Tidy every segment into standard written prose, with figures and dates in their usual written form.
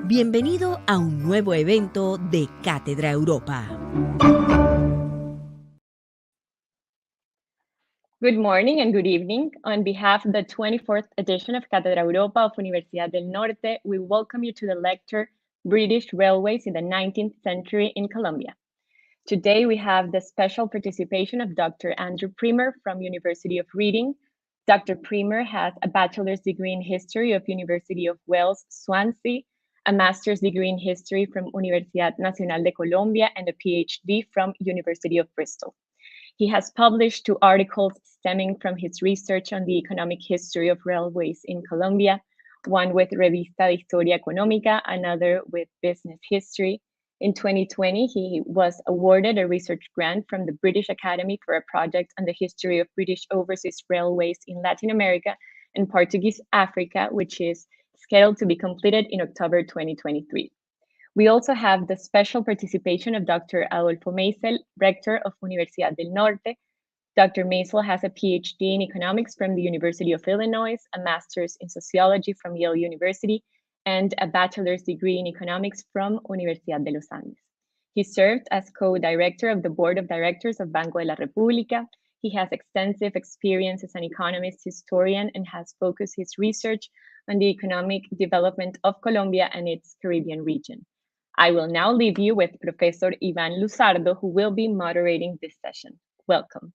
Bienvenido a un nuevo evento de Cátedra Europa. Good morning and good evening. On behalf of the 24th edition of Cátedra Europa of Universidad del Norte, we welcome you to the lecture, British Railways in the 19th Century in Colombia. Today, we have the special participation of Dr. Andrew Primer from University of Reading. Dr. Primer has a bachelor's degree in history of University of Wales, Swansea, a master's degree in history from Universidad Nacional de Colombia, and a PhD from University of Bristol. He has published 2 articles stemming from his research on the economic history of railways in Colombia, one with Revista de Historia Económica, another with Business History. In 2020, he was awarded a research grant from the British Academy for a project on the history of British overseas railways in Latin America and Portuguese Africa, which is scheduled to be completed in October 2023. We also have the special participation of Dr. Adolfo Meisel, rector of Universidad del Norte. Dr. Meisel has a PhD in economics from the University of Illinois, a master's in sociology from Yale University, and a bachelor's degree in economics from Universidad de los Andes. He served as co-director of the board of directors of Banco de la República. He has extensive experience as an economist, historian, and has focused his research on the economic development of Colombia and its Caribbean region. I will now leave you with Professor Iván Luzardo, who will be moderating this session. Welcome.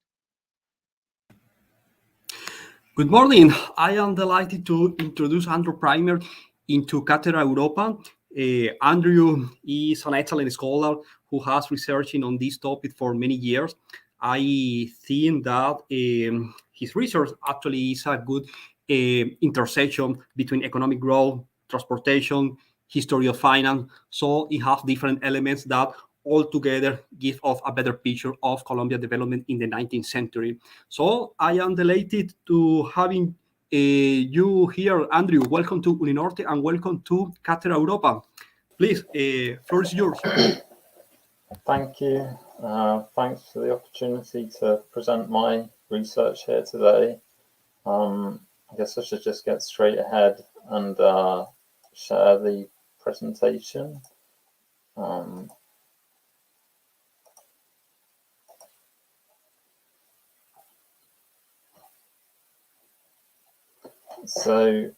Good morning. I am delighted to introduce Andrew Primer into Cátedra Europa. Andrew is an excellent scholar who has researched on this topic for many years. I think that his research actually is a good intersection between economic growth, transportation, history of finance. So it has different elements that all together give us a better picture of Colombia development in the 19th century. So I am delighted to having you here, Andrew. Welcome to Uninorte and welcome to Cátedra Europa. Please, floor is yours. Thank you. Thanks for the opportunity to present my research here today. I guess I should just get straight ahead and share the presentation. So,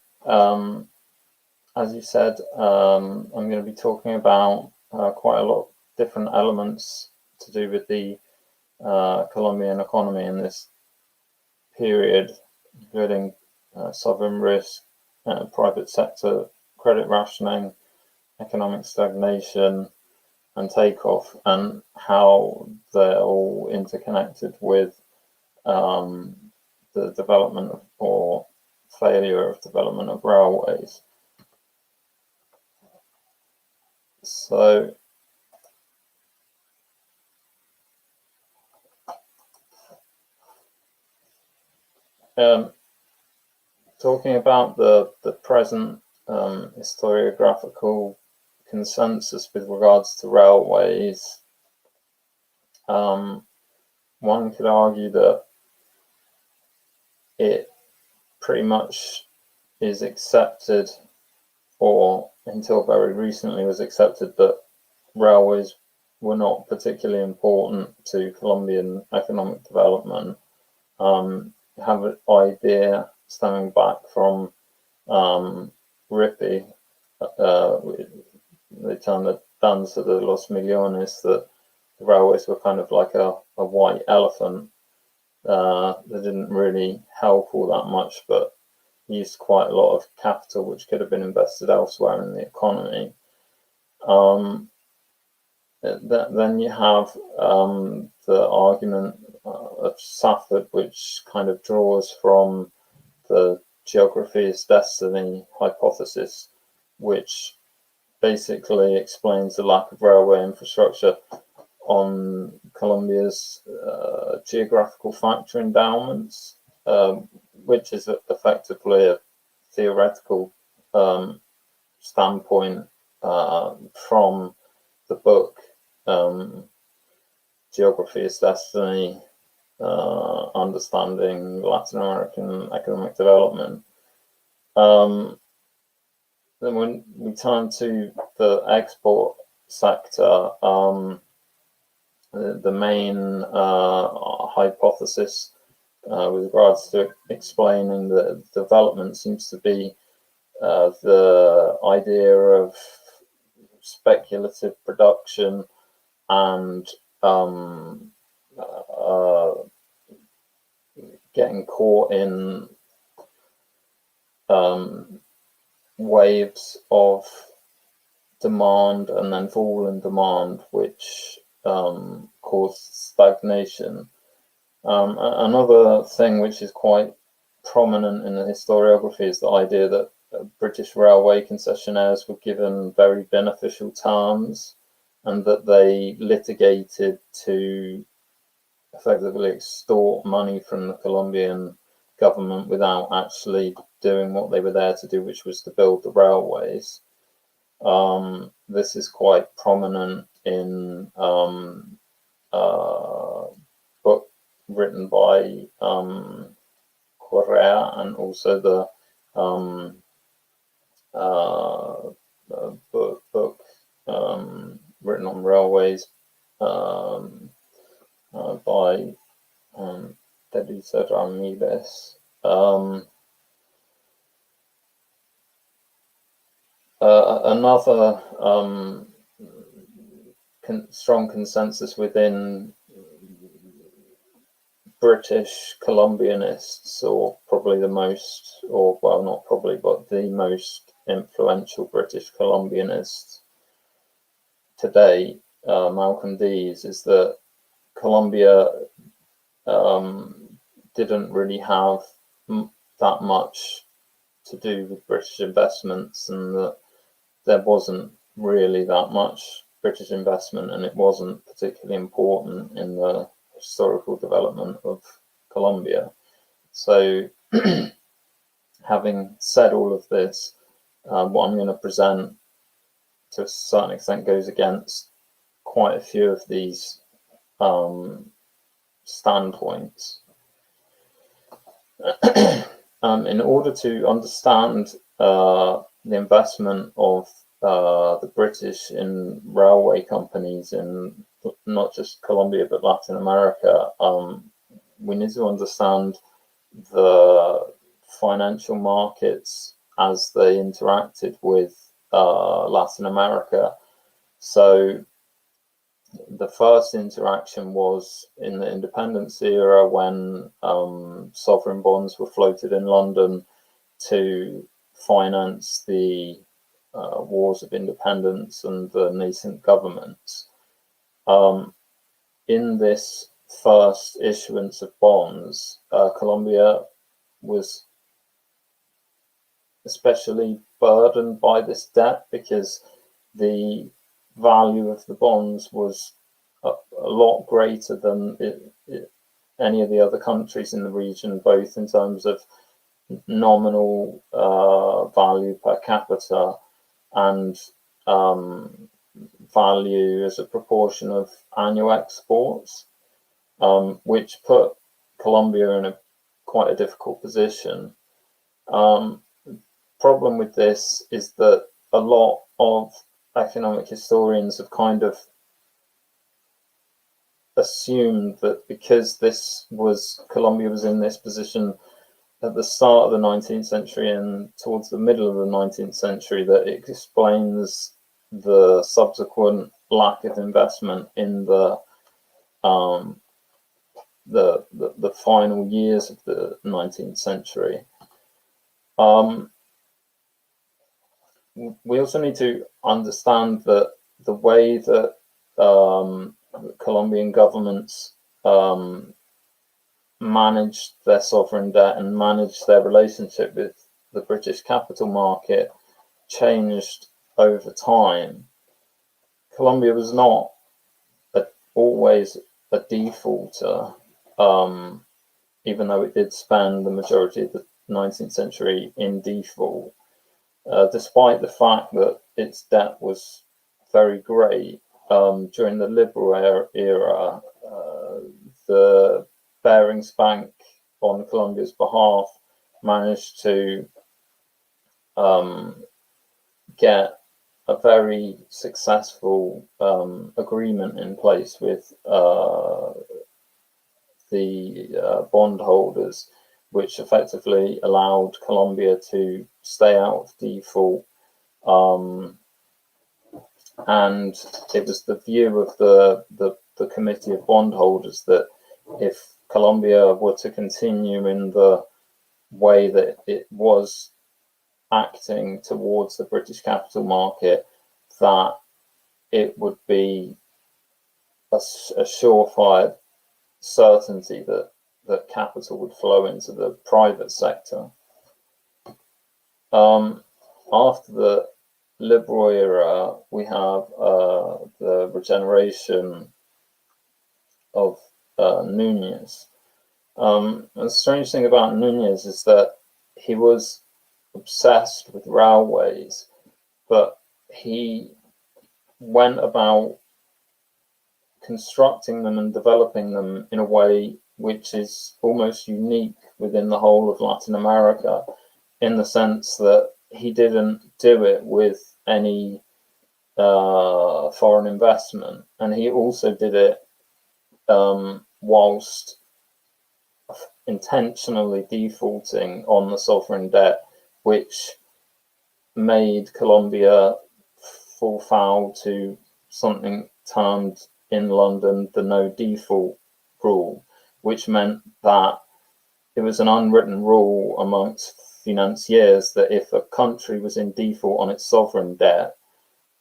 as you said, I'm going to be talking about quite a lot of different elements to do with the Colombian economy in this period, including sovereign risk, private sector credit rationing, economic stagnation, and takeoff, and how they're all interconnected with the development of, or failure of development of railways. So talking about the present historiographical consensus with regards to railways, one could argue that it pretty much is accepted, or until very recently was accepted, that railways were not particularly important to Colombian economic development. You have an idea stemming back from Rippey, they termed the Danza de los Millones, that the railways were kind of like a white elephant. They didn't really help all that much, but used quite a lot of capital which could have been invested elsewhere in the economy. Then you have the argument of Safford, which kind of draws from the geography is destiny hypothesis, which basically explains the lack of railway infrastructure on Colombia's geographical factor endowments, which is effectively a theoretical standpoint from the book Geography is Destiny understanding Latin American economic development. Then when we turn to the export sector, the main hypothesis with regards to explaining the development seems to be the idea of speculative production and getting caught in waves of demand and then fall in demand, which caused stagnation. Another thing which is quite prominent in the historiography is the idea that British railway concessionaires were given very beneficial terms and that they litigated to effectively extort money from the Colombian government without actually doing what they were there to do, which was to build the railways. This is quite prominent in book written by Correa, and also the book written on railways by Teresa Ramirez. Another strong consensus within British Colombianists, or probably the most, or well, not probably, but the most influential British Colombianist today, Malcolm Dees, is that Colombia didn't really have that much to do with British investments, and that there wasn't really that much British investment, and it wasn't particularly important in the historical development of Colombia. So having said all of this, what I'm going to present to a certain extent goes against quite a few of these standpoints. In order to understand the investment of the British in railway companies in not just Colombia but Latin America, we need to understand the financial markets as they interacted with Latin America. So the first interaction was in the independence era, when sovereign bonds were floated in London to finance the wars of independence and the nascent governments. In this first issuance of bonds, Colombia was especially burdened by this debt because the value of the bonds was a lot greater than any of the other countries in the region, both in terms of nominal value per capita and value as a proportion of annual exports, which put Colombia in quite a difficult position. Problem with this is that a lot of economic historians have kind of assumed that because Colombia was in this position at the start of the 19th century and towards the middle of the 19th century, that it explains the subsequent lack of investment in the final years of the 19th century. We also need to understand that the way that Colombian governments managed their sovereign debt and managed their relationship with the British capital market changed over time. Colombia was not always a defaulter, even though it did spend the majority of the 19th century in default. Despite the fact that its debt was very great, during the liberal era, the Barings Bank on Colombia's behalf managed to get a very successful agreement in place with the bondholders, which effectively allowed Colombia to stay out of default. And it was the view of the committee of bondholders that if Colombia were to continue in the way that it was acting towards the British capital market, that it would be a surefire certainty that capital would flow into the private sector. After the liberal era, we have the regeneration of Núñez. The strange thing about Núñez is that he was obsessed with railways, but he went about constructing them and developing them in a way which is almost unique within the whole of Latin America, in the sense that he didn't do it with any foreign investment, and he also did it whilst intentionally defaulting on the sovereign debt, which made Colombia fall foul to something termed in London the no default rule, which meant that it was an unwritten rule amongst financiers that if a country was in default on its sovereign debt,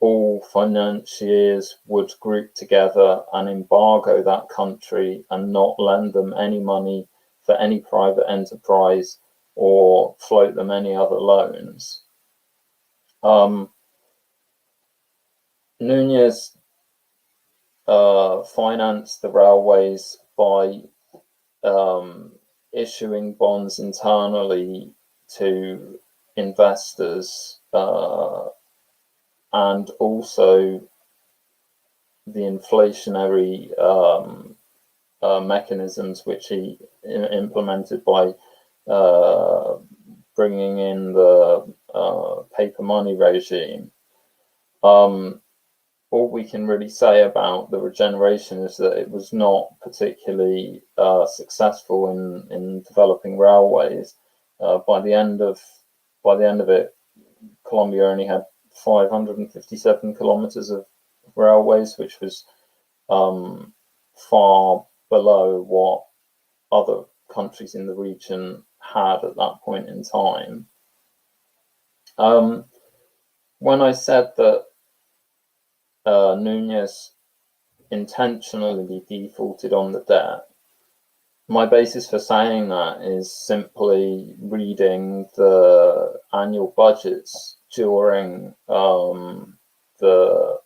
all financiers would group together and embargo that country and not lend them any money for any private enterprise or float them any other loans. Núñez financed the railways by issuing bonds internally to investors, and also the inflationary mechanisms which he implemented by bringing in the paper money regime. All we can really say about the regeneration is that it was not particularly successful in developing railways. By the end of it, Colombia only had 557 kilometers of railways, which was far below what other countries in the region had at that point in time. When I said that Núñez intentionally defaulted on the debt, my basis for saying that is simply reading the annual budgets during the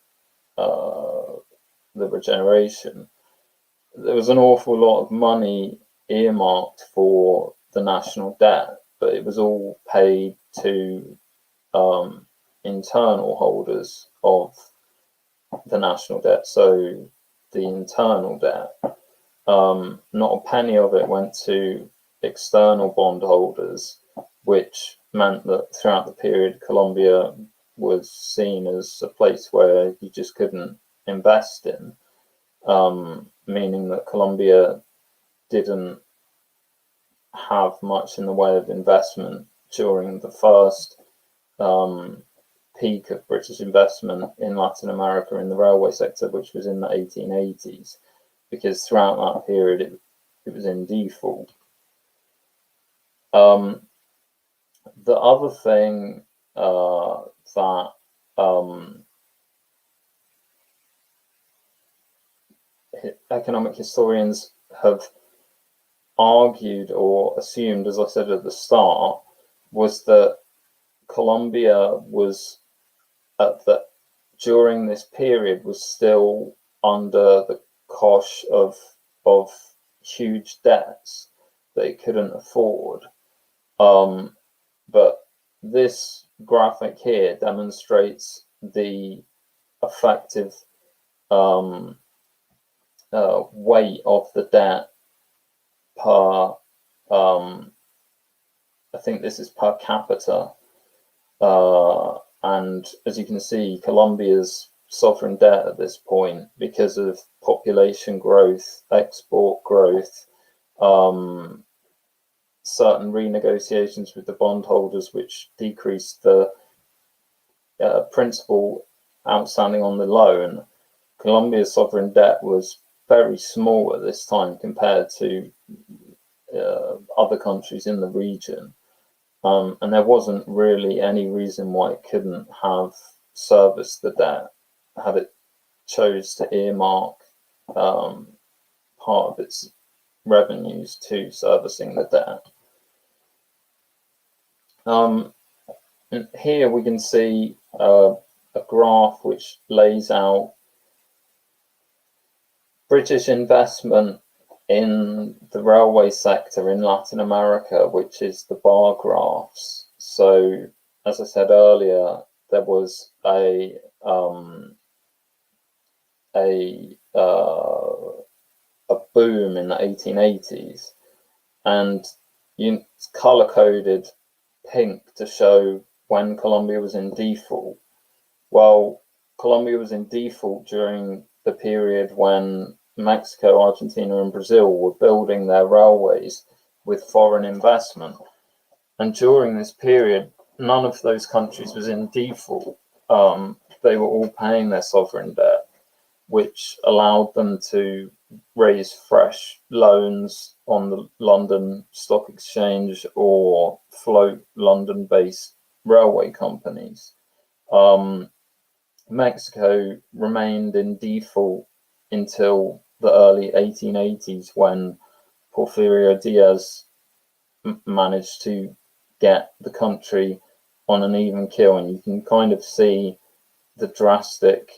regeneration. There was an awful lot of money earmarked for the national debt, but it was all paid to internal holders of the national debt, so the internal debt. Not a penny of it went to external bondholders, which meant that throughout the period, Colombia was seen as a place where you just couldn't invest in, meaning that Colombia didn't have much in the way of investment during the first peak of British investment in Latin America in the railway sector, which was in the 1880s, because throughout that period it was in default. The other thing that economic historians have argued or assumed, as I said at the start, was that Colombia was during this period was still under the cosh of huge debts that it couldn't afford. But this graphic here demonstrates the effective weight of the debt per, I think this is per capita. And as you can see, Colombia's sovereign debt at this point, because of population growth, export growth, certain renegotiations with the bondholders, which decreased the principal outstanding on the loan, Colombia's sovereign debt was very small at this time compared to other countries in the region. And there wasn't really any reason why it couldn't have serviced the debt had it chose to earmark part of its revenues to servicing the debt. And here we can see a graph which lays out British investment in the railway sector in Latin America, which is the bar graphs. So, as I said earlier, there was a boom in the 1880s, and it's color-coded pink to show when Colombia was in default. Well, Colombia was in default during the period when Mexico, Argentina, and Brazil were building their railways with foreign investment. And during this period, none of those countries was in default. They were all paying their sovereign debt, which allowed them to raise fresh loans on the London Stock Exchange or float London-based railway companies. Mexico remained in default until the early 1880s, when Porfirio Diaz managed to get the country on an even keel. And you can kind of see the drastic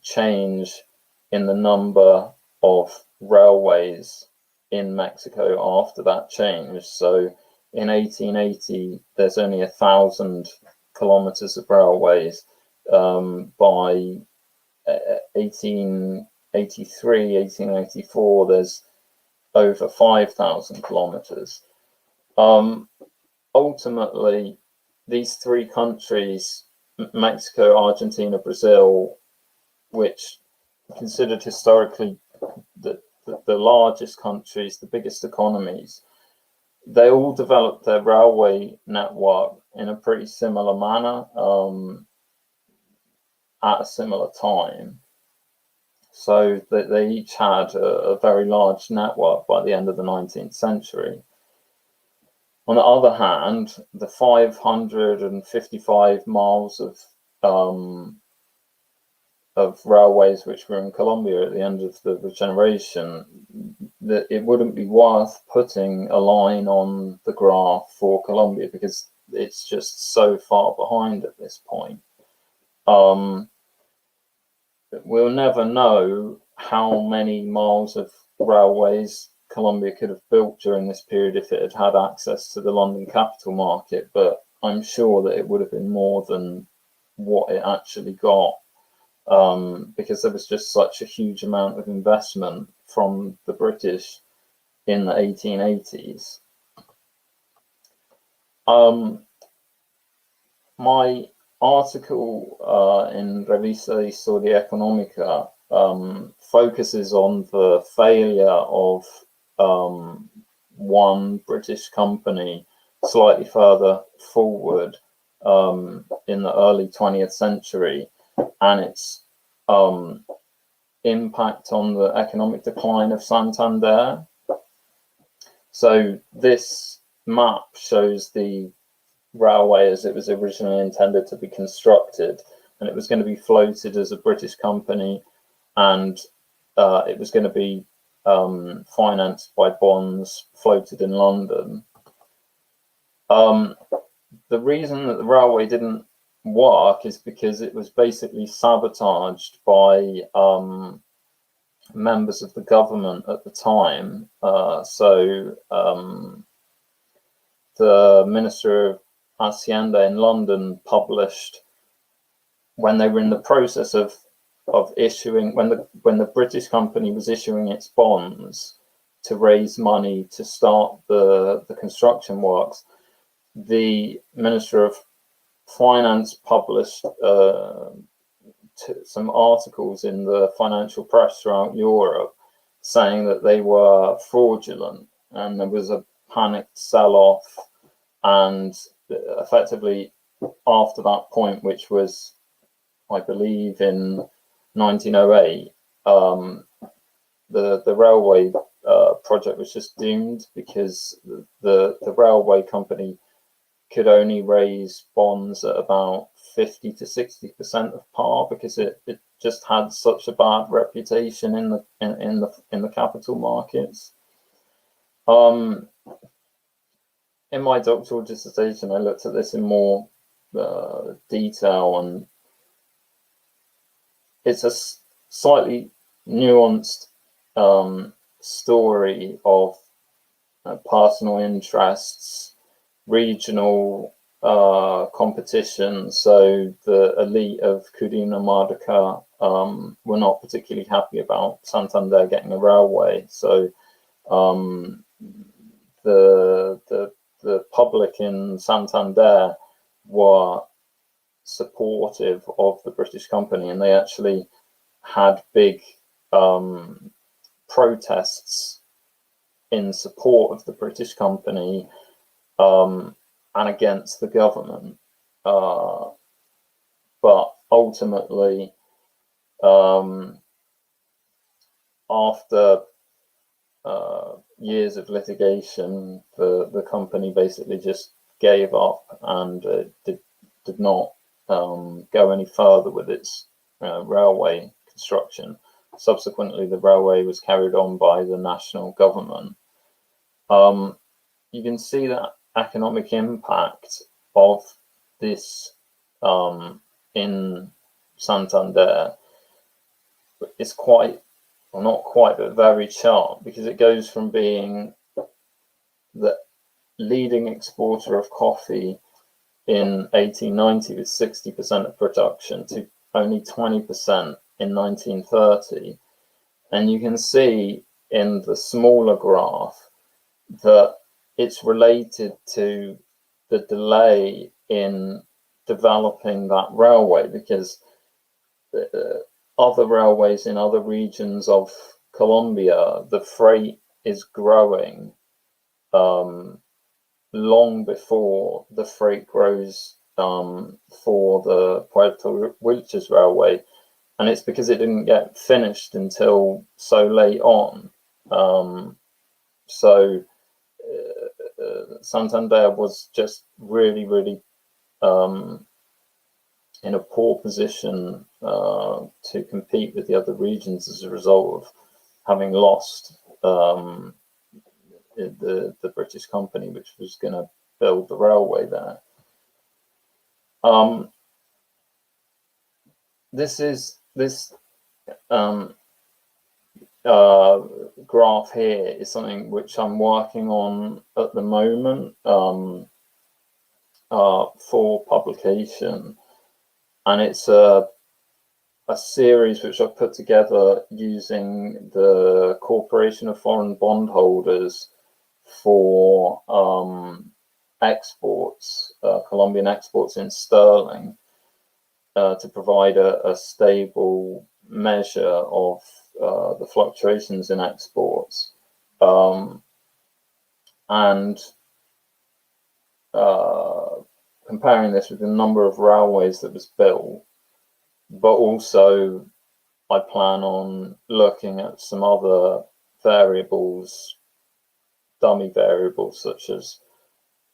change in the number of railways in Mexico after that change. So in 1880, there's only 1,000 kilometers of railways. By 1883, 1884, there's over 5,000 kilometers. Ultimately, these three countries, Mexico, Argentina, Brazil, which are considered historically the largest countries, the biggest economies, they all developed their railway network in a pretty similar manner at a similar time. So they each had a very large network by the end of the 19th century. On the other hand, the 555 miles of railways which were in Colombia at the end of the regeneration, that it wouldn't be worth putting a line on the graph for Colombia because it's just so far behind at this point. We'll never know how many miles of railways Colombia could have built during this period if it had had access to the London capital market, but I'm sure that it would have been more than what it actually got, because there was just such a huge amount of investment from the British in the 1880s. My article in Revista de Historia Económica focuses on the failure of one British company slightly further forward in the early 20th century, and its impact on the economic decline of Santander. So this map shows the railway as it was originally intended to be constructed, and it was going to be floated as a British company, and it was going to be financed by bonds floated in London. The reason that the railway didn't work is because it was basically sabotaged by members of the government at the time. The Minister of Hacienda in London published, when they were in the process of issuing, when the British company was issuing its bonds, to raise money to start the construction works, the Minister of Finance published some articles in the financial press throughout Europe saying that they were fraudulent, and there was a panicked sell-off, and effectively after that point, which was, I believe, in 1908, the railway project was just doomed, because the railway company could only raise bonds at about 50 to 60% of par, because it just had such a bad reputation in the capital markets. In my doctoral dissertation, I looked at this in more detail, and it's a slightly nuanced story of personal interests, regional competition. So the elite of Cundinamarca were not particularly happy about Santander getting a railway. So the public in Santander were supportive of the British company, and they actually had big protests in support of the British company and against the government. But ultimately, after years of litigation, the company basically just gave up and did not go any further with its railway construction. Subsequently, the railway was carried on by the national government. You can see that economic impact of this in Santander is quite, well, not quite, but very sharp, because it goes from being the leading exporter of coffee in 1890 with 60% of production to only 20% in 1930. And you can see in the smaller graph that it's related to the delay in developing that railway, because other railways in other regions of Colombia, the freight is growing long before the freight grows for the Puerto Wilches railway, and it's because it didn't get finished until so late on. Santander was just really in a poor position to compete with the other regions as a result of having lost the British company, which was going to build the railway there. This graph here is something which I'm working on at the moment for publication, and it's a series which I've put together using the Corporation of Foreign Bondholders for exports, Colombian exports in sterling, to provide a stable measure of the fluctuations in exports, and comparing this with the number of railways that was built. But also I plan on looking at some other variables, dummy variables, such as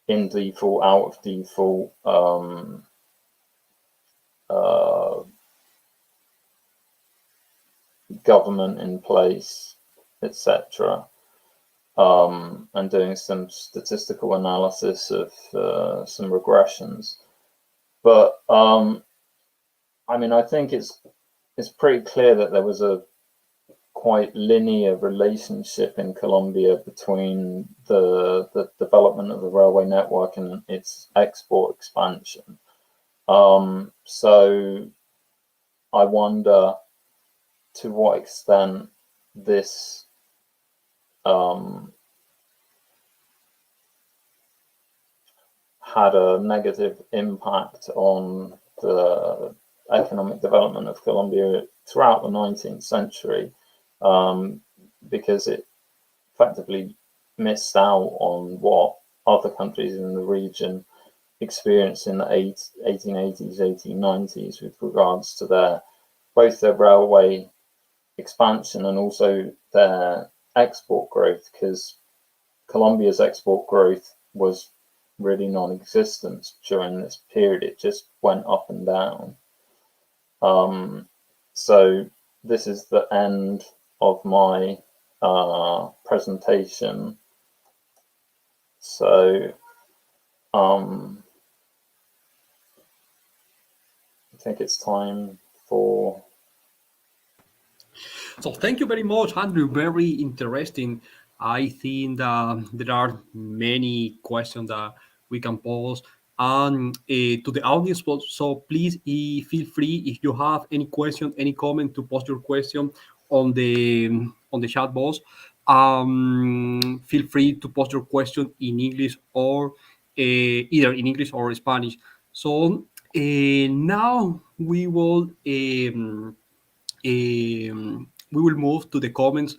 in default, out of default, government in place, etc., and doing some statistical analysis of some regressions. But I mean, I think it's pretty clear that there was a quite linear relationship in Colombia between the development of the railway network and its export expansion. So I wonder to what extent this had a negative impact on the economic development of Colombia throughout the 19th century, because it effectively missed out on what other countries in the region experienced in the 1880s, 1890s with regards to both their railway expansion and also their export growth, because Colombia's export growth was really non-existent during this period. It just went up and down. So this is the end of my presentation. So I think it's time for... So thank you very much, Andrew. Very interesting. I think there are many questions that we can pose to the audience. So please feel free, if you have any question, any comment, to post your question on the chat box. Feel free to post your question in English or either in English or Spanish. So now we will move to the comments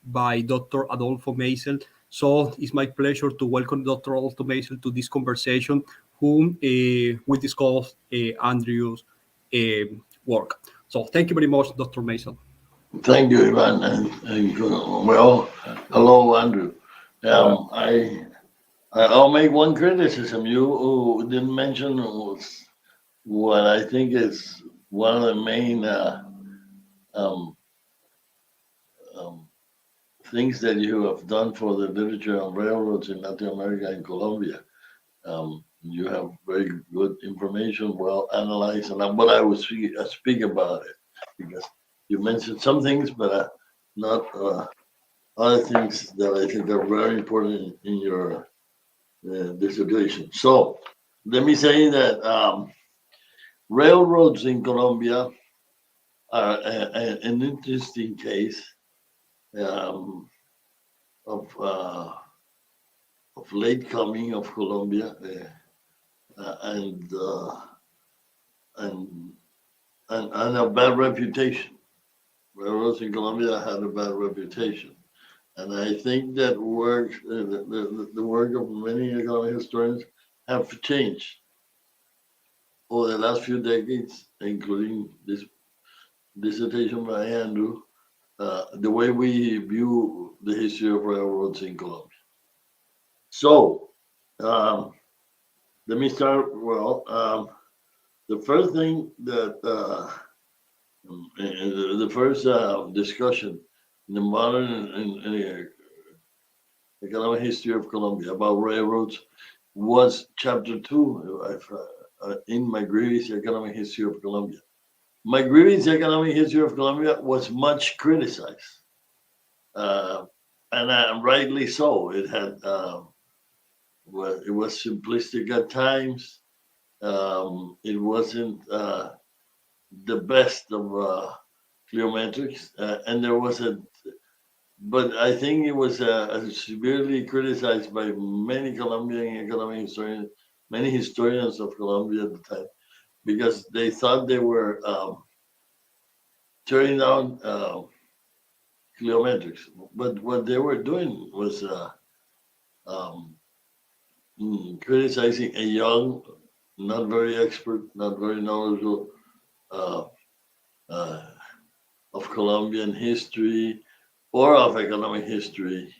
by Dr. Adolfo Meisel. So it's my pleasure to welcome Dr. Adolfo Meisel to this conversation, whom we discuss Andrew's work. So thank you very much, Dr. Meisel. Thank you, Ivan. And well, hello, Andrew. I'll make one criticism. You didn't mention what I think is one of the main things that you have done for the literature on railroads in Latin America and Colombia. You have very good information, well analyzed, but I will speak about it because you mentioned some things, but not other things that I think are very important in your dissertation. So let me say that railroads in Colombia are an interesting case of late coming of Colombia and a bad reputation. Railroads in Colombia had a bad reputation, and I think that the work of many economic historians have changed over the last few decades, including this dissertation by Andrew, the way we view the history of railroads in Colombia. So, let me start. Well, the first thing that the first discussion in the modern economic history of Colombia about railroads was chapter 2 in McGreevy's Economic History of Colombia. McGreevy's Economic History of Colombia was much criticized, and rightly so. It had it was simplistic at times. It wasn't the best of geometrics, and there was but I think it was severely criticized by many Colombian economic historians, many historians of Colombia at the time, because they thought they were turning down geometrics. But what they were doing was criticizing a young, not very expert, not very knowledgeable of Colombian history or of economic history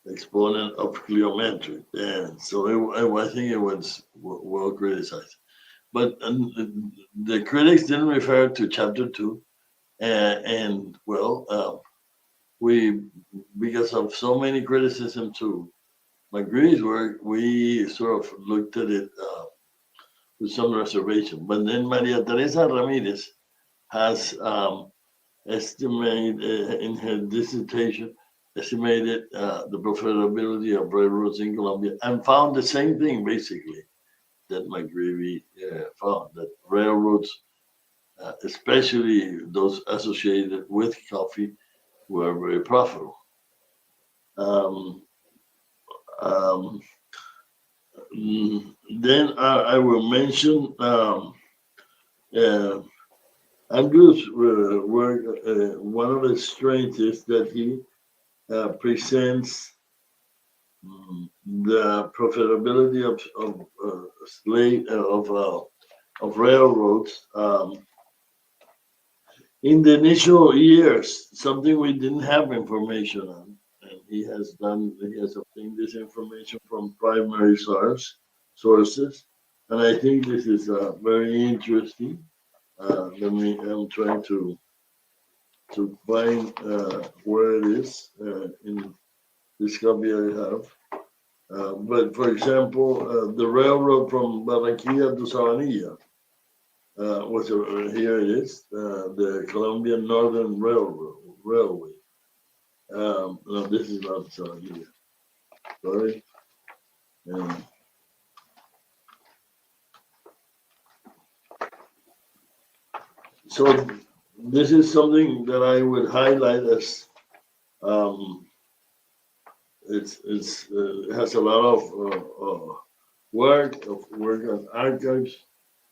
exponent of geometry. And so I think it was well criticized. But the critics didn't refer to chapter 2. And well, we, because of so many criticisms to McGreevy's work, we sort of looked at it with some reservation. But then Maria Teresa Ramirez has estimated in her dissertation, estimated the profitability of railroads in Colombia and found the same thing basically that McGreevy found, that railroads, especially those associated with coffee, were very profitable. Then I will mention Andrew's work. One of his strengths is that he presents the profitability of railroads in the initial years, something we didn't have information on, and he has obtained this information from primary sources, and I think this is very interesting. I'm trying to find where it is in this copy I have. But for example, the railroad from Barranquilla to Sabanilla was here it is, the Colombian Northern Railway. No, this is not Sabanilla. Sorry. So this is something that I would highlight as it has a lot of work on archives.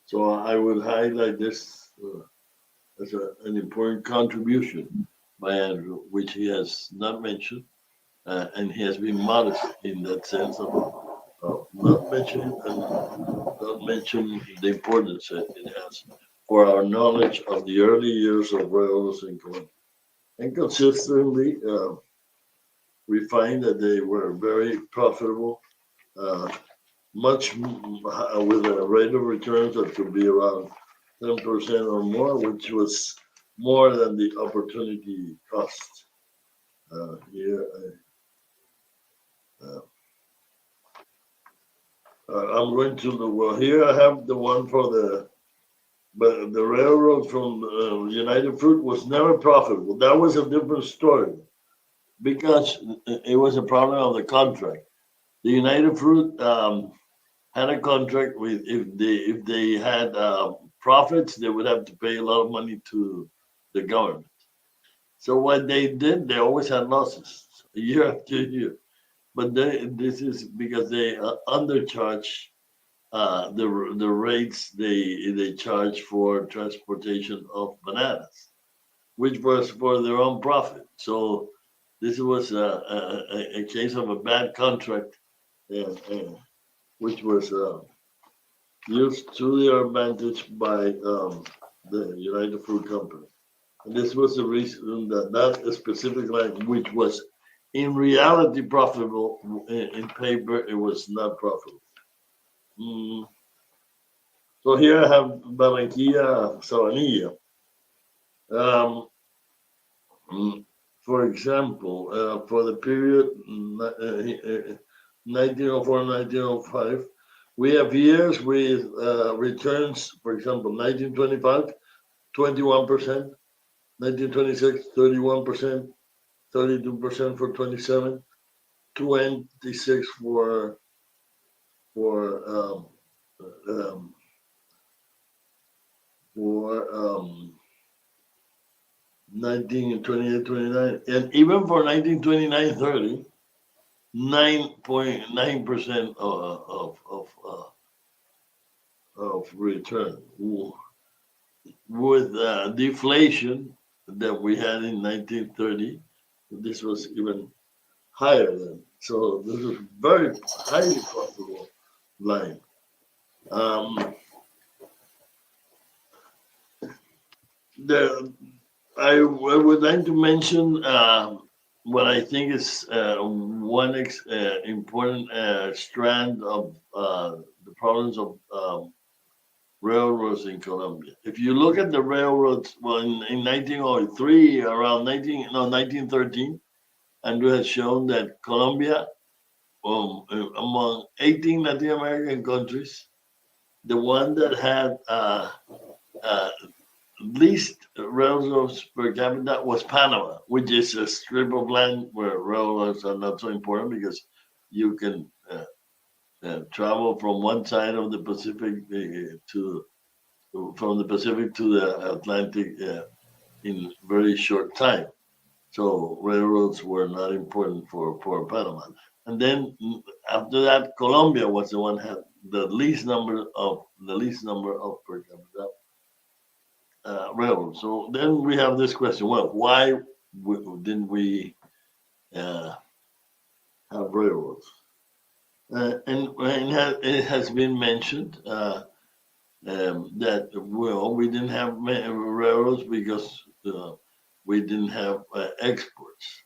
So I would highlight this as an important contribution by Andrew, which he has not mentioned, and he has been modest in that sense of not mentioning the importance that it has for our knowledge of the early years of railroads in Colombia. And consistently, we find that they were very profitable, much with a rate of returns that could be around 10% or more, which was more than the opportunity cost. Here, I'm going to here I have the one for but the railroad from United Fruit was never profitable. That was a different story because it was a problem of the contract. The United Fruit had a contract with if they had profits, they would have to pay a lot of money to the government. So what they did, they always had losses year after year. But this is because they undercharge the rates they charge for transportation of bananas, which was for their own profit. So this was a case of a bad contract, which was used to their advantage by the United Fruit Company. And this was the reason that specific line, which was in reality profitable, in paper it was not profitable. So here I have Barranquilla, Sabanilla. For example, for the period 1904-1905, we have years with returns, for example, 1925, 21%, 1926, 31%, 32% for 27, 26 for 1928, 29, and even for 1929, 30, 9.9% of return. With deflation that we had in 1930, this was even higher then. So this is very highly profitable line. I would like to mention what I think is one important strand of the problems of railroads in Colombia. If you look at the railroads, well, in 1903, around 1913, Andrew has shown that Colombia, among 18 Latin American countries, the one that had least railroads per capita was Panama, which is a strip of land where railroads are not so important because you can travel from one side of the Pacific from the Pacific to the Atlantic in very short time. So railroads were not important for Panama. And then after that, Colombia was the one had the least number of per capita railroads. So then we have this question: well, why didn't we have railroads? And it has been mentioned that we didn't have railroads because we didn't have exports.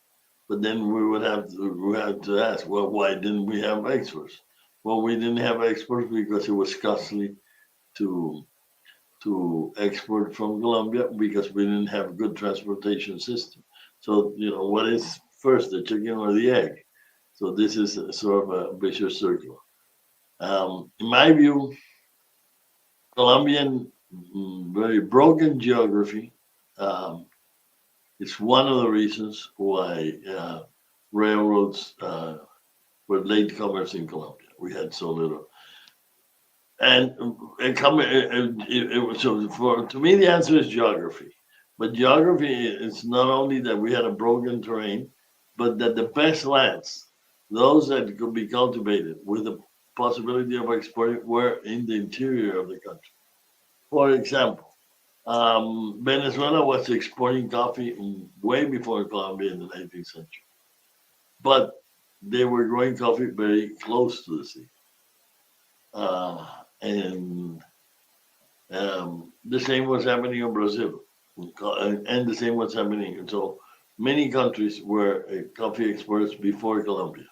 But then we would have to ask, well, why didn't we have exports? Well, we didn't have exports because it was costly to export from Colombia because we didn't have a good transportation system. So what is first, the chicken or the egg? So this is sort of a vicious circle. In my view, Colombian very broken geography is one of the reasons why railroads were latecomers in Colombia. We had so little. And to me, the answer is geography. But geography is not only that we had a broken terrain, but that the best lands, those that could be cultivated with the possibility of exporting, were in the interior of the country. For example, Venezuela was exporting coffee way before Colombia in the 19th century, but they were growing coffee very close to the sea. And the same was happening in Brazil, and the same was happening. So many countries were coffee exporters before Colombia,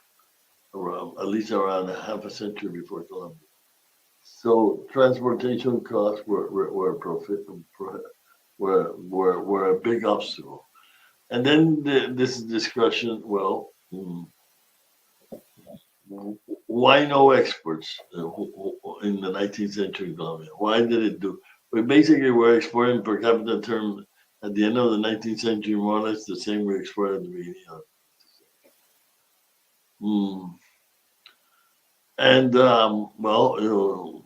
at least around half a century before Colombia. So transportation costs were a big obstacle. And then this discussion, well, why no exports in the 19th century in Colombia? Why did it do? We basically were exporting per capita term at the end of the 19th century, more or less the same we exported at the beginning of the And well,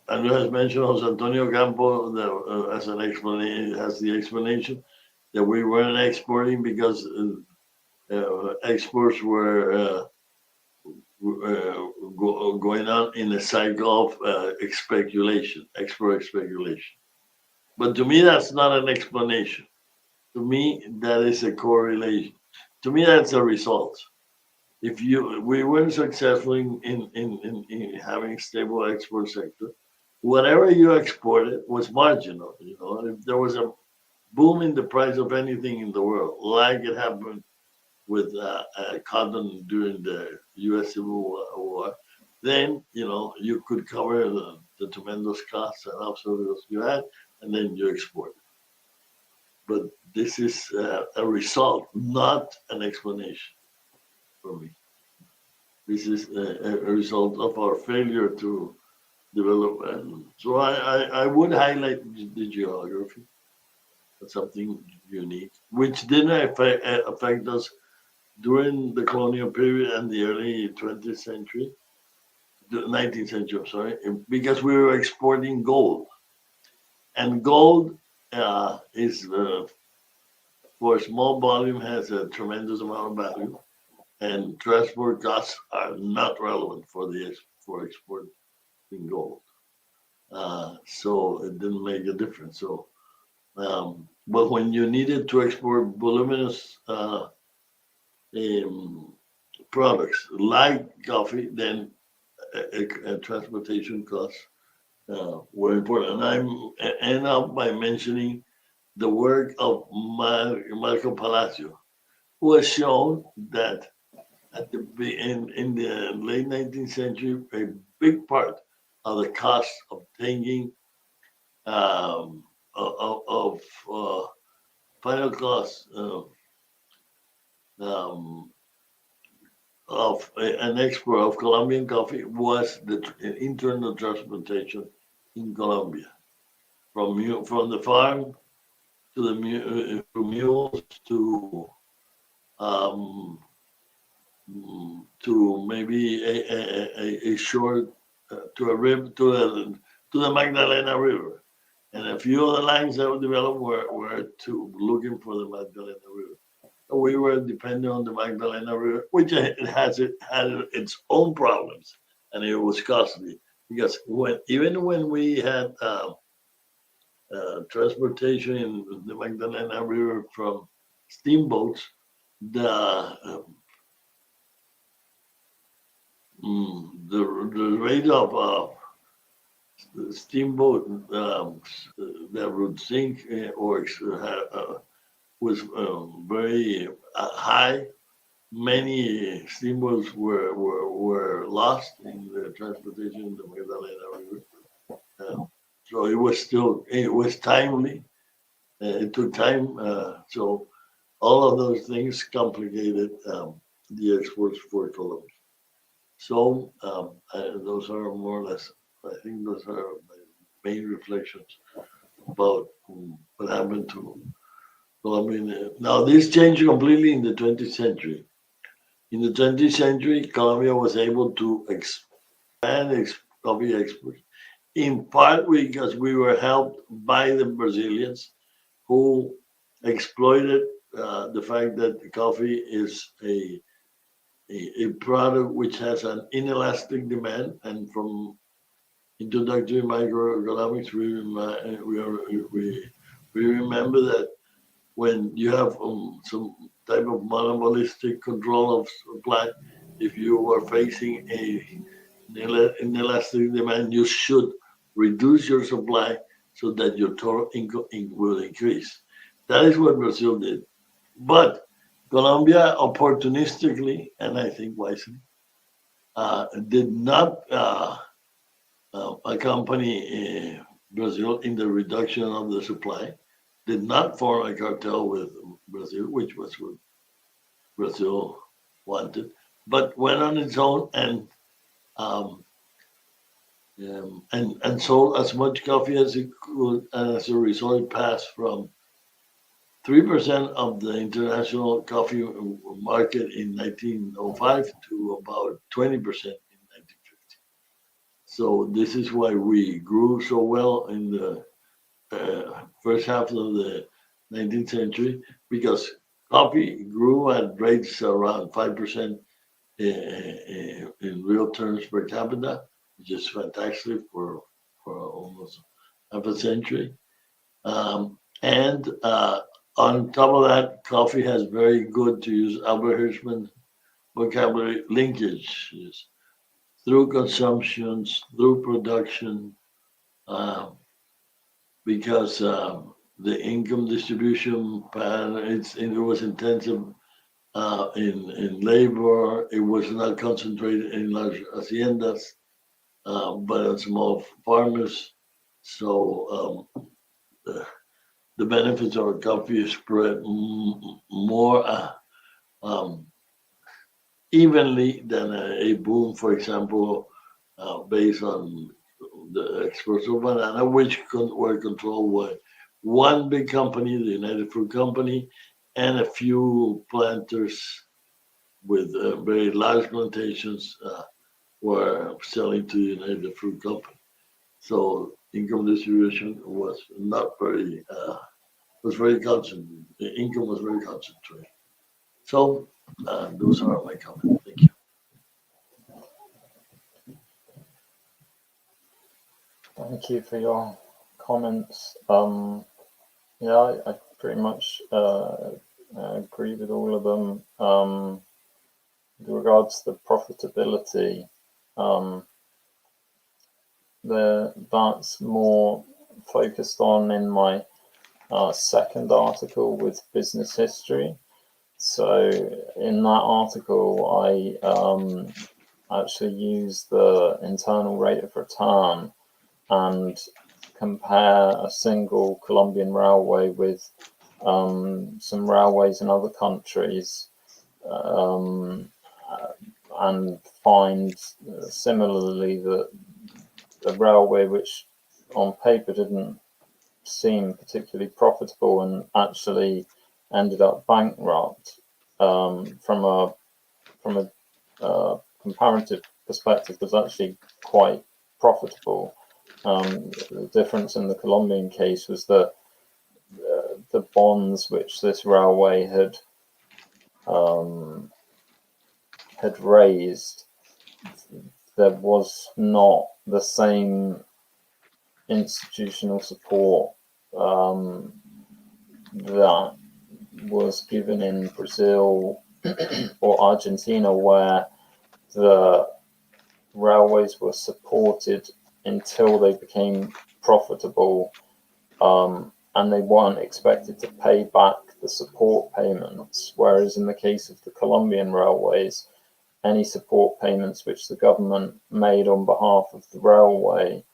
Andrew has mentioned Jose Antonio Campo as an explanation, has the explanation that we weren't exporting because exports were going on in a cycle of export speculation. But to me, that's not an explanation. To me, that is a correlation. To me, that's a result. If we weren't successful in having a stable export sector, whatever you exported was marginal. If there was a boom in the price of anything in the world, like it happened with cotton during the U.S. Civil War, then you could cover the tremendous costs and obstacles you had, and then you export it. But this is a result, not an explanation for me. This is a result of our failure to develop. And so I would highlight the geography. That's something unique, which didn't affect us during the colonial period and the early 20th century, the 19th century, I'm sorry, because we were exporting gold. And gold is, for a small volume, has a tremendous amount of value. And transport costs are not relevant for exporting gold. So it didn't make a difference. So, but when you needed to export voluminous products like coffee, then transportation costs were important. And I end up by mentioning the work of Marco Palacio, who has shown that in the late 19th century, a big part of the cost of taking of final cost of an export of Colombian coffee was the internal transportation in Colombia, from the farm to the mules to maybe a short to a river to the Magdalena River, and a few of the lines that were developed were to looking for the Magdalena River. we were dependent on the Magdalena River, which had its own problems, and it was costly because even when we had transportation in the Magdalena River from steamboats, the rate of steamboat that would sink or was very high. Many steamboats were lost in the transportation in the Magdalena River. So it was timely. It took time. So all of those things complicated the exports for Colombia. So those are more or less, I think those are my main reflections about what happened to Colombia. Now, this changed completely in the 20th century. In the 20th century, Colombia was able to expand its coffee exports, in part because we were helped by the Brazilians who exploited the fact that coffee is a product which has an inelastic demand. And from introductory microeconomics, we remember that when you have some type of monopolistic control of supply, if you are facing an inelastic demand, you should reduce your supply so that your total income will increase. That is what Brazil did. But Colombia opportunistically, and I think wisely, did not accompany Brazil in the reduction of the supply, did not form a cartel with Brazil, which was what Brazil wanted, but went on its own and sold as much coffee as it could, and as a result, it passed from 3% of the international coffee market in 1905 to about 20% in 1950. So this is why we grew so well in the first half of the 19th century, because coffee grew at rates around 5% in real terms per capita, which is fantastic for almost half a century. And on top of that, coffee has very good, to use Albert Hirschman vocabulary, linkages through consumptions, through production, because the income distribution pattern, it was intensive in labor. It was not concentrated in large haciendas, but in small farmers. So the benefits of coffee spread more evenly than a boom, for example, based on the exports of banana, which were controlled by one big company, the United Fruit Company, and a few planters with very large plantations were selling to the United Fruit Company. So income distribution was not very, was very concentrated. The income was very concentrated. So those are my comments. Thank you. Thank you for your comments. Yeah, I pretty much agree with all of them. With regards to the profitability, that's more focused on in my second article with business history. So in that article, I actually use the internal rate of return and compare a single Colombian railway with some railways in other countries, and find similarly that the railway, which on paper didn't seem particularly profitable and actually ended up bankrupt, from a comparative perspective, was actually quite profitable. The difference in the Colombian case was that the bonds which this railway had had raised, there was not the same institutional support that was given in Brazil or Argentina, where the railways were supported until they became profitable, and they weren't expected to pay back the support payments. Whereas in the case of the Colombian railways, any support payments which the government made on behalf of the railway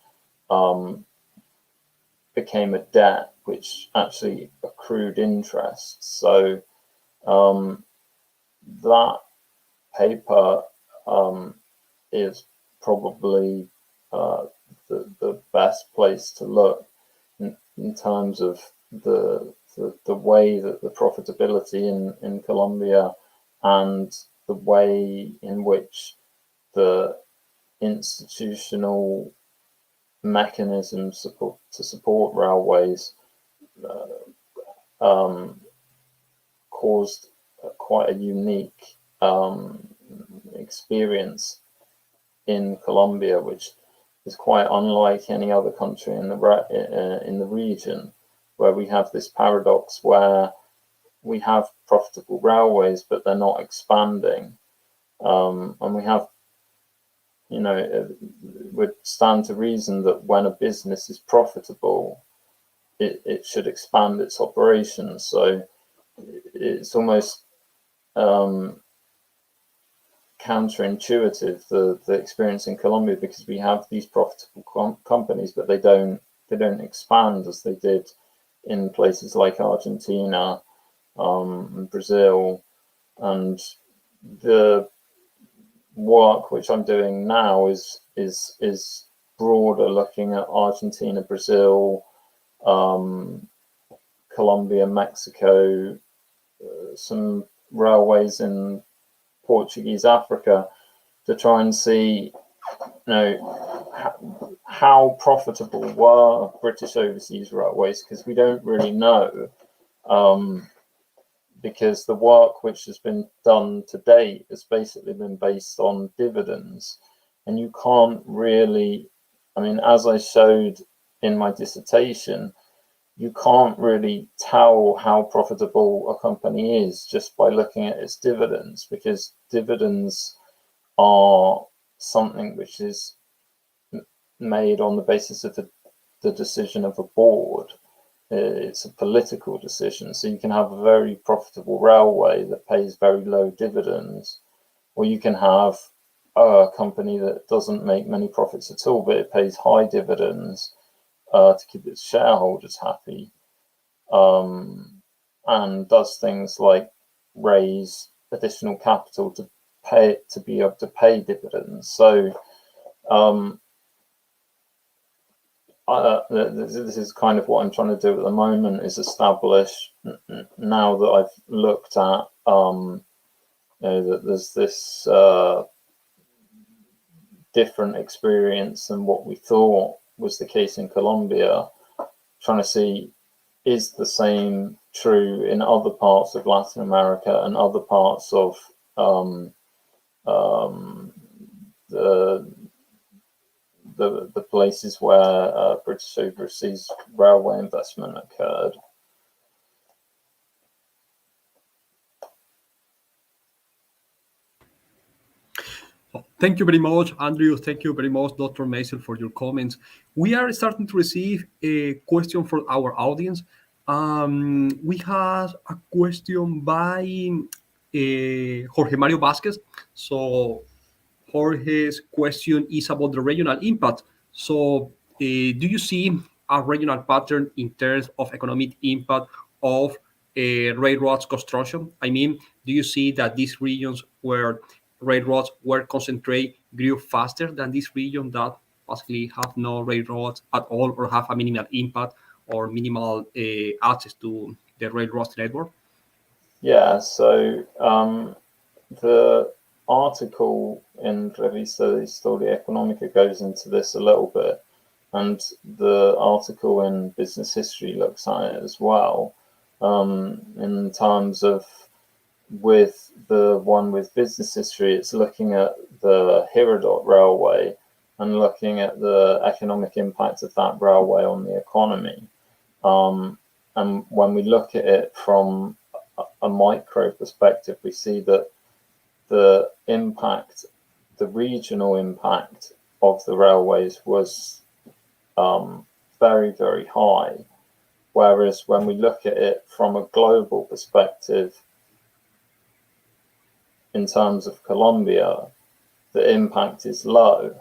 became a debt which actually accrued interest. So that paper is probably the best place to look in terms of the way that the profitability in Colombia and the way in which the institutional mechanisms to support railways caused quite a unique experience in Colombia, which is quite unlike any other country in the region, where we have this paradox where we have profitable railways, but they're not expanding, and we have, it would stand to reason that when a business is profitable, it should expand its operations. So it's almost counterintuitive, the experience in Colombia, because we have these profitable companies, but they don't expand as they did in places like Argentina, and Brazil. And the work which I'm doing now is broader, looking at Argentina, Brazil, Colombia, Mexico, some railways in Portuguese Africa, to try and see, how profitable were British overseas railways, because we don't really know, because the work which has been done to date has basically been based on dividends, and you can't really, as I showed in my dissertation, you can't really tell how profitable a company is just by looking at its dividends, because dividends are something which is made on the basis of the decision of a board. It's a political decision. So you can have a very profitable railway that pays very low dividends, or you can have a company that doesn't make many profits at all, but it pays high dividends to keep its shareholders happy, and does things like raise additional capital to be able to pay dividends. So this is kind of what I'm trying to do at the moment, is establish, now that I've looked at that there's this different experience than what we thought was the case in Colombia, trying to see, is the same true in other parts of Latin America and other parts of the places where British overseas railway investment occurred. Thank you very much, Andrew. Thank you very much, Dr. Mason, for your comments. We are starting to receive a question from our audience. We have a question by Jorge Mario Vasquez. So Jorge's question is about the regional impact. So do you see a regional pattern in terms of economic impact of railroads construction? Do you see that these regions where railroads were concentrated grew faster than this region that basically have no railroads at all, or have a minimal impact or minimal access to the railroads network? Yeah, so the article in Revista de Historia Económica goes into this a little bit, and the article in Business History looks at it as well, in terms of with the one with business history, it's looking at the Herodot railway and looking at the economic impact of that railway on the economy. And when we look at it from a micro perspective, we see that the impact, the regional impact of the railways was very, very high. Whereas when we look at it from a global perspective, in terms of Colombia, the impact is low.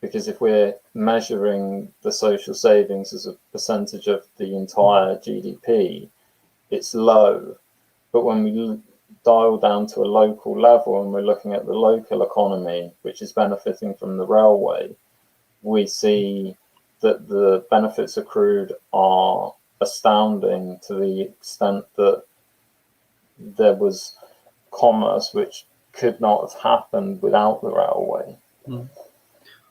Because if we're measuring the social savings as a percentage of the entire GDP, it's low. But when we dial down to a local level and we're looking at the local economy, which is benefiting from the railway, we see that the benefits accrued are astounding to the extent that there was commerce which could not have happened without the railway.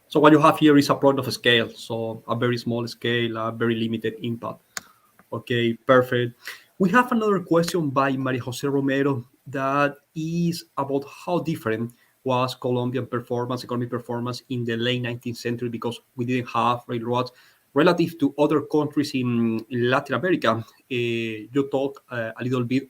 So what you have here is a product of scale, so a very small scale, a very limited impact. Okay, perfect. We have another question by Maria Jose Romero that is about how different was Colombian performance, economic performance in the late 19th century, because we didn't have railroads relative to other countries in Latin America. You talk a little bit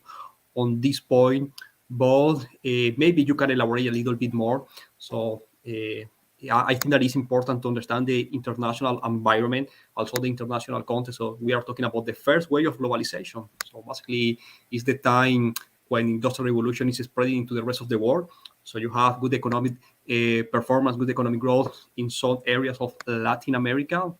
on this point, but maybe you can elaborate a little bit more. So I think that is important to understand the international environment, also the international context. So we are talking about the first wave of globalization. So basically, it's the time when industrial revolution is spreading into the rest of the world. So you have good economic performance, good economic growth in some areas of Latin America,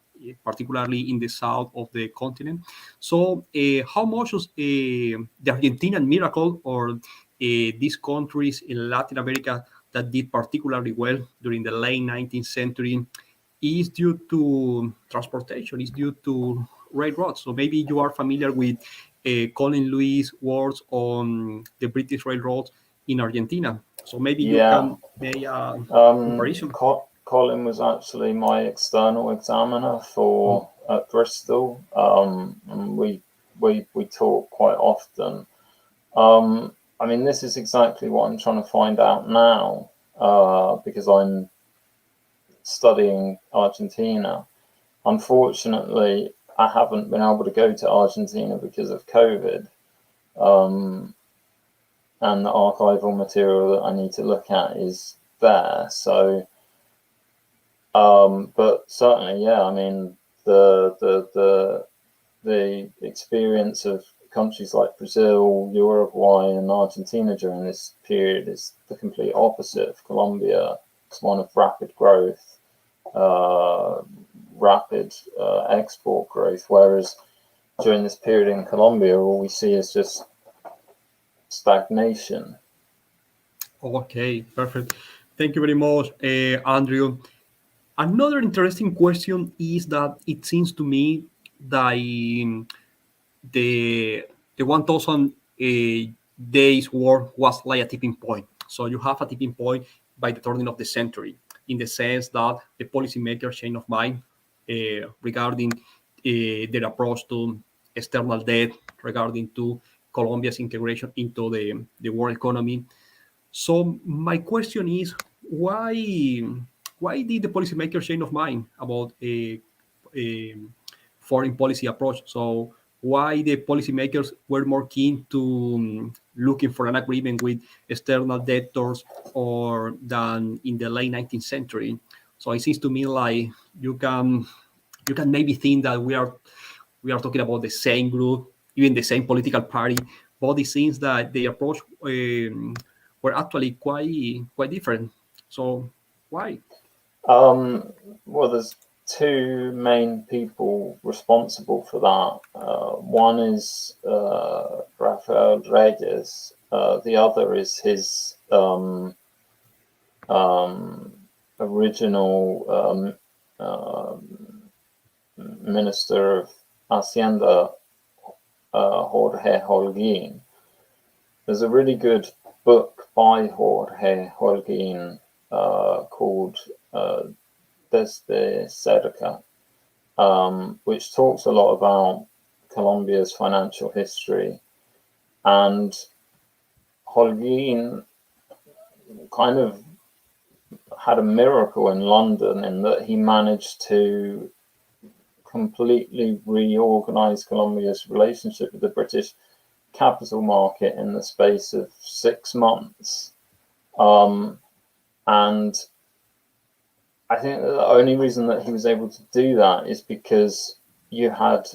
particularly in the south of the continent. So how much is the Argentinian miracle or these countries in Latin America that did particularly well during the late 19th century is due to transportation, is due to railroads. So maybe you are familiar with Colin Lewis' words on the British railroads in Argentina. So maybe you can make a comparison. Colin was actually my external examiner for at Bristol, and we talk quite often. I mean, this is exactly what I'm trying to find out now, because I'm studying Argentina. Unfortunately, I haven't been able to go to Argentina because of COVID, and the archival material that I need to look at is there. So, but certainly, yeah, I mean, the experience of countries like Brazil, Uruguay, and Argentina during this period is the complete opposite of Colombia. It's one of rapid growth, rapid export growth, whereas during this period in Colombia, all we see is just stagnation. Okay, perfect. Thank you very much, Andrew. Another interesting question is that it seems to me that the 1,000 days war was like a tipping point. So you have a tipping point by the turning of the century, in the sense that the policymakers' change of mind regarding their approach to external debt, regarding to Colombia's integration into the world economy. So my question is, why did the policymakers change of mind about a foreign policy approach? So why the policymakers were more keen to looking for an agreement with external debtors or than in the late 19th century? So it seems to me like you can maybe think that we are talking about the same group, even the same political party, but it seems that the approach were actually quite different. So why? Well, there's two main people responsible for that. One is Rafael Reyes. The other is his original Minister of Hacienda, Jorge Holguin. There's a really good book by Jorge Holguin called Desde Cerca, which talks a lot about Colombia's financial history. And Holguin kind of had a miracle in London in that he managed to completely reorganize Colombia's relationship with the British capital market in the space of 6 months. And I think that the only reason that he was able to do that is because you had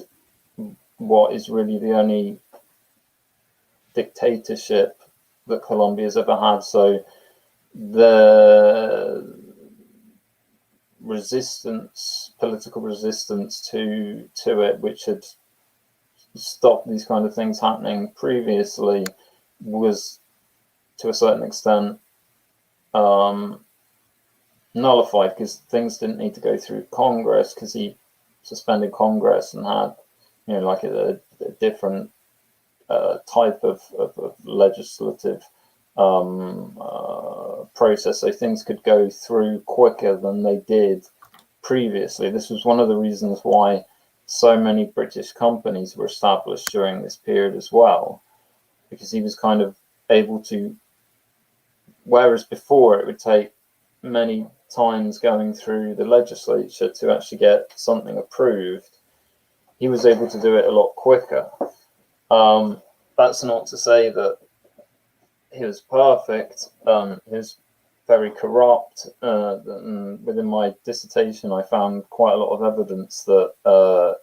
what is really the only dictatorship that Colombia's ever had. So the resistance, political resistance to it, which had stopped these kind of things happening previously, was to a certain extent nullified, because things didn't need to go through Congress, because he suspended Congress and had, like a different type of legislative process, so things could go through quicker than they did previously. This was one of the reasons why so many British companies were established during this period as well, because he was kind of able to, whereas before it would take many times going through the legislature to actually get something approved, he was able to do it a lot quicker. That's not to say that he was perfect. He was very corrupt. Within my dissertation, I found quite a lot of evidence that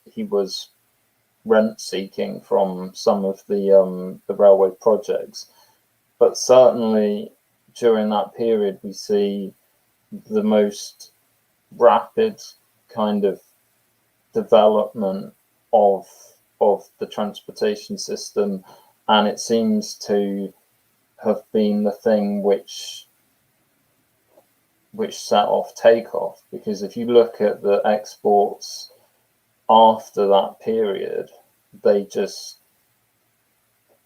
he was rent-seeking from some of the railway projects. But certainly during that period, we see the most rapid kind of development of the transportation system, and it seems to have been the thing which set off takeoff, because if you look at the exports after that period, they just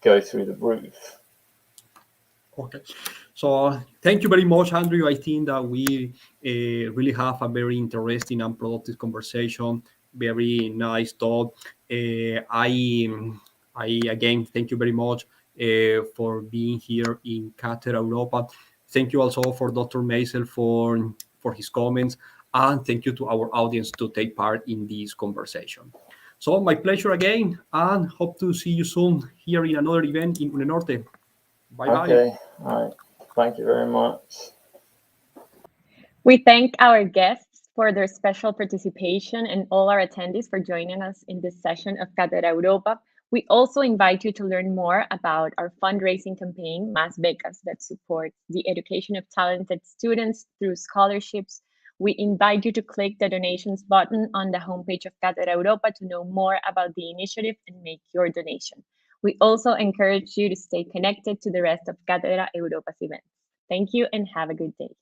go through the roof. Okay, so thank you very much, Andrew. I think that we really have a very interesting and productive conversation. Very nice thought. I again thank you very much for being here in Cátedra Europa. Thank you also for Dr. Maisel for his comments, and thank you to our audience to take part in this conversation. So my pleasure again, and hope to see you soon here in another event in Uninorte. Bye-bye. Okay, all right. Thank you very much. We thank our guests for their special participation and all our attendees for joining us in this session of Cátedra Europa. We also invite you to learn more about our fundraising campaign, Más Becas, that supports the education of talented students through scholarships. We invite you to click the donations button on the homepage of Cátedra Europa to know more about the initiative and make your donation. We also encourage you to stay connected to the rest of Cátedra Europa's events. Thank you and have a good day.